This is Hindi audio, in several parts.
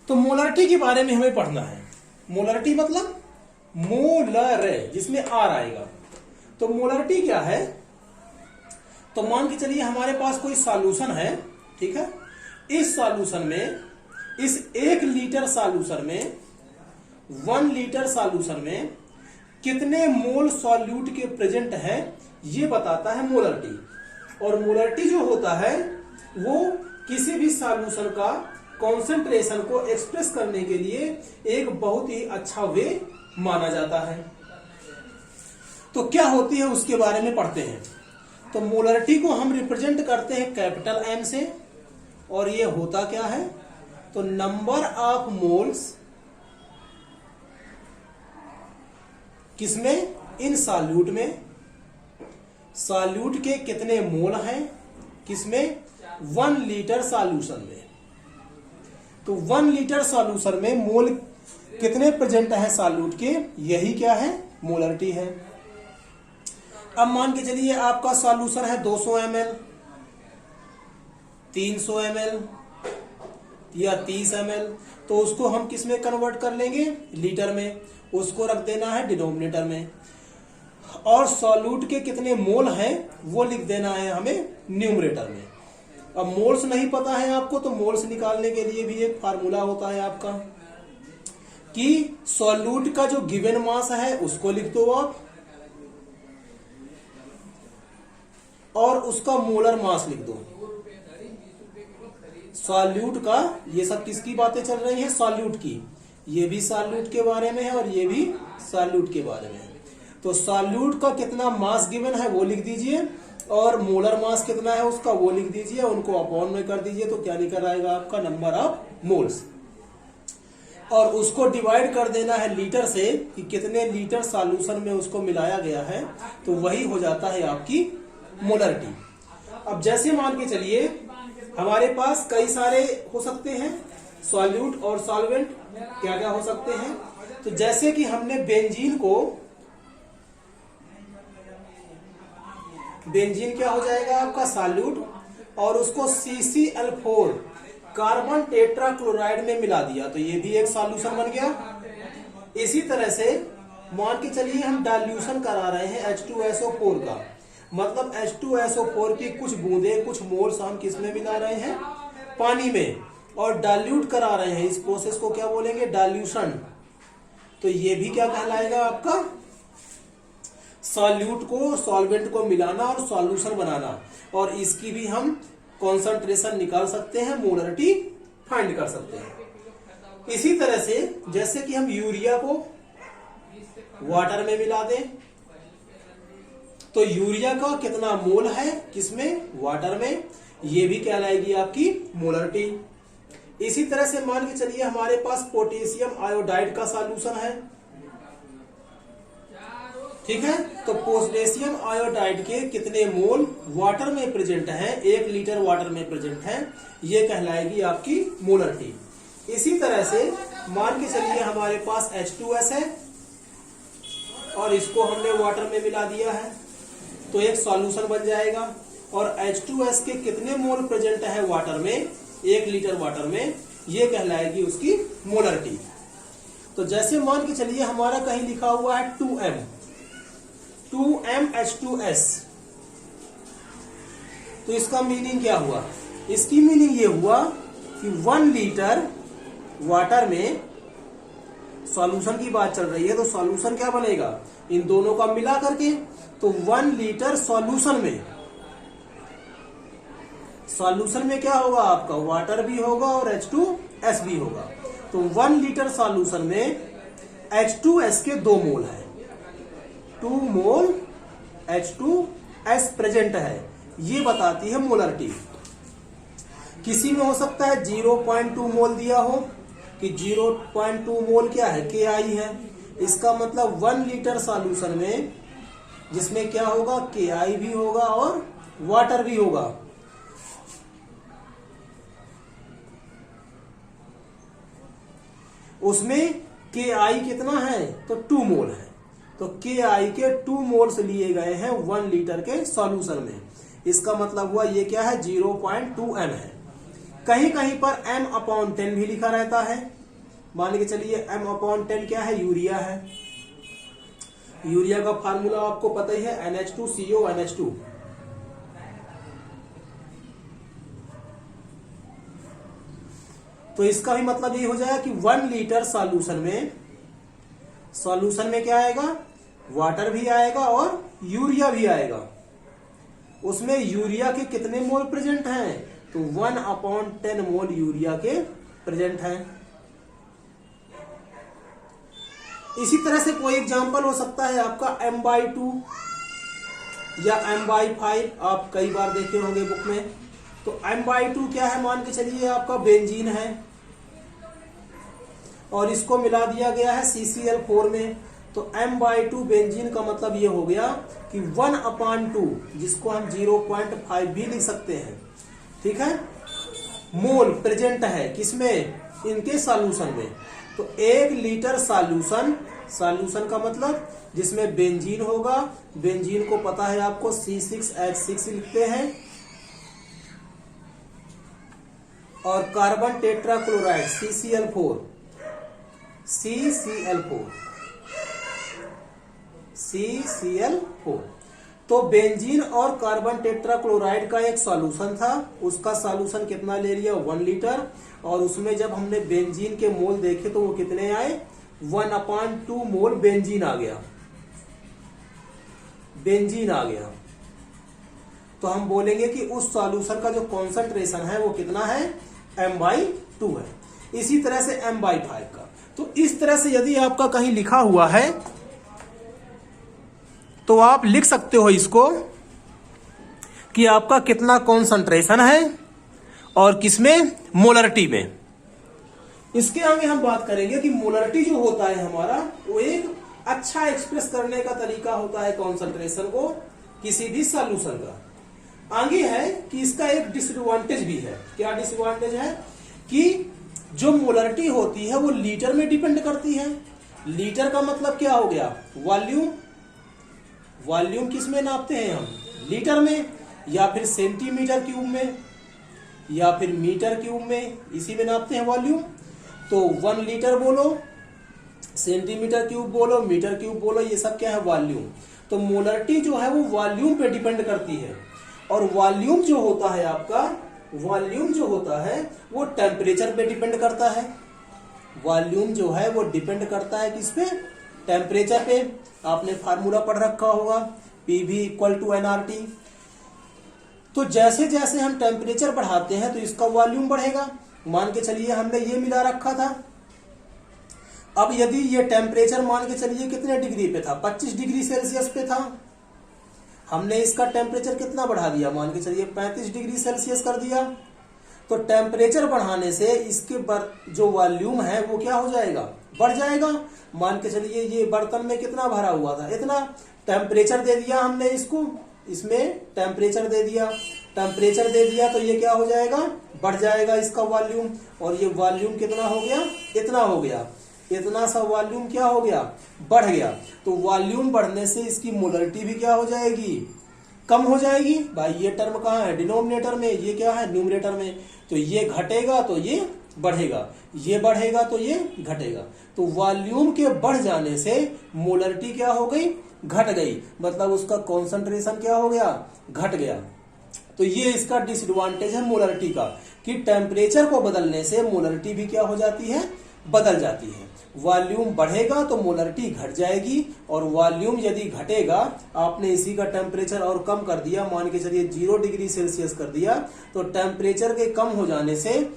तो मोलरिटी के बारे में हमें पढ़ना है। मोलरिटी मतलब मोलर, जिसमें आर आएगा। तो मोलरिटी क्या है? तो मान के चलिए हमारे पास कोई सॉल्यूशन है, ठीक है। इस सॉल्यूशन में, इस 1 लीटर सॉल्यूशन में, 1 लीटर सॉल्यूशन में कितने मोल सॉल्यूट के प्रेजेंट है, ये बताता है मोलरिटी। और मोलरिटी जो होता है वो किसी भी सॉल्यूशन का कॉन्सेंट्रेशन को एक्सप्रेस करने के लिए एक बहुत ही अच्छा वे माना जाता है। तो क्या होती है उसके बारे में पढ़ते हैं। तो मोलरिटी को हम रिप्रेजेंट करते हैं कैपिटल एम से, और ये होता क्या है? तो नंबर ऑफ मोल्स किसमें? इन सॉल्यूट में। सॉल्यूट के कितने मोल हैं किसमें? 1 लीटर सॉल्यूशन में। तो 1 लीटर सॉल्यूशन में मोल कितने प्रेजेंट है सॉल्यूट के, यही क्या है? मोलरिटी है। अब मान के चलिए आपका सॉल्यूशन है 200 ml, 300 ml या 30 ml, तो उसको हम किस में कन्वर्ट कर लेंगे? लीटर में। उसको रख देना है डिनोमिनेटर में। और सॉल्यूट के कितने मोल हैं वो लिख देना है हमें न्यूमरेटर में। अब मोल्स नहीं पता है आपको, तो मोल्स निकालने के लिए भी एक फार्मूला होता है आपका कि सॉल्यूट का जो गिवन मास है उसको लिख दो आप, और उसका मोलर मास लिख दो। सॉल्यूट का, ये सब किसकी बातें चल रही हैं? सॉल्यूट की। ये भी सॉल्यूट के बारे में है और ये भी सॉल्यूट के बारे में है। तो सॉल्यूट का कितना मास गिवन है वो लिख दीजिए, और मोलर मास कितना है उसका वो लिख दीजिए, उनको अपॉन में कर दीजिए। तो क्या निकल आएगा आपका? Number of moles. और उसको डिवाइड कर देना है लीटर से कि कितने लीटर सॉल्यूशन में उसको मिलाया गया है, तो वही हो जाता है आपकी मोलरिटी। अब जैसे मान के चलिए हमारे पास कई सारे हो सकते हैं सॉल्यूट और सॉल्वेंट, क्या क्या हो सकते हैं? तो जैसे कि हमने बेंजीन क्या हो जाएगा आपका? सॉल्यूट, और उसको CCl4 कार्बन टेट्राक्लोराइड में मिला दिया, तो ये भी एक सॉल्यूशन बन गया। इसी तरह से मान के चलिए हम डाइल्यूशन करा रहे हैं H2SO4 का, मतलब H2SO4 की कुछ बूंदे, कुछ मोल्स हम किस में मिला रहे हैं? पानी में। और डाइल्यूट करा रहे हैं, इस प्रोसेस को क्या बोलेंगे? डाइल्यूशन। तो ये भी क्या कहलाएगा आपका? सॉल्यूट को सॉल्वेंट को मिलाना और सॉल्यूशन बनाना। और इसकी भी हम कॉन्सेंट्रेशन निकाल सकते हैं, मोलरिटी फाइंड कर सकते हैं। इसी तरह से जैसे कि हम यूरिया को वाटर में मिला दें, तो यूरिया का कितना मोल है किसमें? वाटर में। ये भी कहलाएगी आपकी मोलरिटी। इसी तरह से मान के चलिए हमारे पास पोटेशियम आयोडाइड का सॉल्यूशन है, ठीक है। तो पोटेशियम आयोडाइड के कितने मोल वाटर में प्रेजेंट हैं, 1 लीटर वाटर में प्रेजेंट हैं, ये कहलाएगी आपकी मोलरिटी। इसी तरह से मान के चलिए हमारे पास H2S है और इसको हमने वाटर में मिला दिया है, तो एक सॉल्यूशन बन जाएगा। और H2S के कितने मोल प्रेजेंट है वाटर में, 1 लीटर वाटर में, ये कहलाएगी उसकी मोलरिटी। तो जैसे मान के चलिए हमारा कहीं लिखा हुआ है 2MH2S, तो इसका मीनिंग क्या हुआ? इसकी मीनिंग ये हुआ कि 1 लीटर वाटर में सॉल्यूशन की बात चल रही है, तो सॉल्यूशन क्या बनेगा? इन दोनों का मिला करके। तो 1 लीटर सॉल्यूशन में क्या होगा आपका? वाटर भी होगा और H2S भी होगा। तो 1 लीटर सॉल्यूशन में H2S के 2 मोल है, 2 मोल H2S प्रेजेंट है, ये बताती है मोलरिटी। किसी में हो सकता है 0.2 मोल दिया हो कि 0.2 मोल क्या है? KI है। इसका मतलब 1 लीटर सॉल्यूशन में जिसमें क्या होगा? KI भी होगा और वाटर भी होगा। उसमें KI कितना है? तो 2 मोल है। तो KI के 2 मोल्स लिए गए हैं 1 लीटर के सॉल्यूशन में। इसका मतलब हुआ ये क्या है? 0.2 m है। कहीं कहीं पर m/10 भी लिखा रहता है, मान के चलिए m/10 क्या है, यूरिया है। यूरिया का फार्मूला आपको पता ही है, NH2CO NH2। तो इसका भी मतलब ये हो जाएगा कि 1 लीटर सॉल्यूशन में क्या आएगा, वाटर भी आएगा और यूरिया भी आएगा। उसमें यूरिया के कितने मोल प्रेजेंट हैं, तो 1/10 मोल यूरिया के प्रेजेंट हैं। इसी तरह से कोई एग्जांपल हो सकता है आपका m/2 या m/5, आप कई बार देखे होंगे बुक में। तो m/2 क्या है, मान के चलिए आपका बेंजीन है और इसको मिला दिया गया है CCl4 में। तो m/2 बेंजीन का मतलब ये हो गया कि 1/2, जिसको हम 0.5 भी लिख सकते हैं, ठीक है, मोल प्रेजेंट है किसमें, इनके सॉल्यूशन में। तो 1 लीटर सॉल्यूशन का मतलब जिसमें बेंजीन होगा, बेंजीन को पता है आपको C6H6 लिखते हैं, और कार्बन टेट्राक्लोराइड CCl4। तो बेंजीन और कार्बन टेट्राक्लोराइड का एक सॉल्यूशन था, उसका सॉल्यूशन कितना ले लिया, 1 लीटर। और उसमें जब हमने बेंजीन के मोल देखे तो वो कितने आए, 1/2 मोल बेंजीन आ गया। तो हम बोलेंगे कि उस सॉल्यूशन का जो कॉन्सेंट्रेशन है वो कितना है, m/2 है। इसी तरह से m/5 का। तो इस तरह से यदि आपका कहीं लिखा हुआ है तो आप लिख सकते हो इसको कि आपका कितना कॉन्सेंट्रेशन है और किसमें, मोलरिटी में। इसके आगे हम बात करेंगे कि मोलरिटी जो होता है हमारा, वो एक अच्छा एक्सप्रेस करने का तरीका होता है कॉन्सेंट्रेशन को किसी भी सॉल्यूशन का। आगे है कि इसका एक डिसएडवांटेज भी है। क्या डिसएडवांटेज है, कि जो मोलरिटी होती है वो लीटर में डिपेंड करती है। लीटर का मतलब क्या हो गया, वॉल्यूम किस में नापते हैं हम, लीटर में, या फिर सेंटीमीटर क्यूब में, या फिर मीटर क्यूब में, इसी में नापते हैं वॉल्यूम। तो 1 लीटर बोलो, सेंटीमीटर क्यूब बोलो, मीटर क्यूब बोलो, ये सब क्या है, वॉल्यूम। तो मोलरिटी जो है वो वॉल्यूम पे डिपेंड करती है। और वॉल्यूम जो होता है आपका, वॉल्यूम जो होता है वो टेम्परेचर पे डिपेंड करता है। वॉल्यूम जो है वो डिपेंड करता है किस पे, टेम्परेचर पे। आपने फार्मूला पढ़ रखा होगा, PV = nRT। तो जैसे जैसे हम टेम्परेचर बढ़ाते हैं तो इसका वॉल्यूम बढ़ेगा। मान के चलिए हमने ये मिला रखा था, अब यदि ये टेम्परेचर मान के चलिए कितने डिग्री पे था, 25 डिग्री सेल्सियस पे था, हमने इसका टेम्परेचर कितना बढ़ा दिया, मान के चलिए 35 डिग्री सेल्सियस कर दिया। तो टेम्परेचर बढ़ाने से इसके जो वॉल्यूम है वो क्या हो जाएगा, बढ़ जाएगा। मान के चलिए ये बर्तन में कितना भरा हुआ था, इतना, टेम्परेचर दे दिया हमने इसको, इसमें टेम्परेचर दे दिया तो ये क्या हो जाएगा, बढ़ जाएगा इसका वॉल्यूम। और ये वॉल्यूम कितना हो गया, इतना हो गया, इतना सा वॉल्यूम क्या हो गया, बढ़ गया। तो वॉल्यूम बढ़ने से इसकी मोलरिटी भी क्या हो जाएगी, कम हो जाएगी। भाई ये टर्म कहाँ है, डिनोमिनेटर में, ये क्या है, न्यूमरेटर में। तो ये घटेगा तो ये बढ़ेगा, ये बढ़ेगा तो ये घटेगा। तो वॉल्यूम के बढ़ जाने से मोलरिटी क्या हो गई, घट गई, मतलब उसका कॉन्सेंट्रेशन क्या हो गया, घट गया। तो ये इसका डिसएडवांटेज है मोलरिटी का, कि टेम्परेचर को बदलने से मोलरिटी भी क्या हो जाती है, बदल जाती है। वॉल्यूम बढ़ेगा तो मोलरिटी घट जाएगी, और वॉल्यूम यदि घटेगा, आपने इसी का टेम्परेचर और कम कर दिया, मान के चलिए 0 डिग्री सेल्सियस कर दिया, तो टेम्परेचर के कम हो जाने से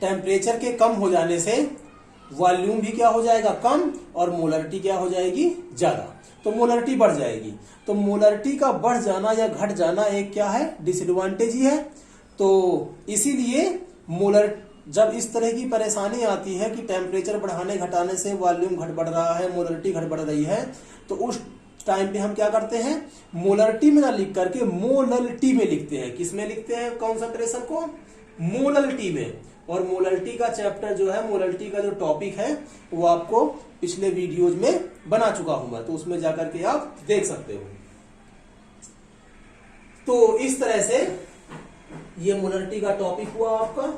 टेम्परेचर के कम हो जाने से वॉल्यूम भी क्या हो जाएगा, कम, और मोलरिटी क्या हो जाएगी, ज्यादा। तो मोलरिटी बढ़ जाएगी। तो मोलरिटी का बढ़ जाना या घट जाना एक क्या है, डिसएडवांटेज ही है। तो इसीलिए जब इस तरह की परेशानी आती है कि टेम्परेचर बढ़ाने घटाने से वॉल्यूम घट बढ़ रहा है, मोलरिटी घट बढ़ रही है, तो उस टाइम पे हम क्या करते हैं, मोलरिटी में ना लिख करके मोलरिटी में लिखते हैं। किस में लिखते हैं कॉन्सेंट्रेशन को, मोलरिटी में। और मोलरिटी का चैप्टर जो है, मोलरिटी का जो टॉपिक है वो आपको पिछले वीडियोज में बना चुका हूं मैं, तो उसमें जाकर के आप देख सकते हो। तो इस तरह से ये मोलरिटी का टॉपिक हुआ आपका।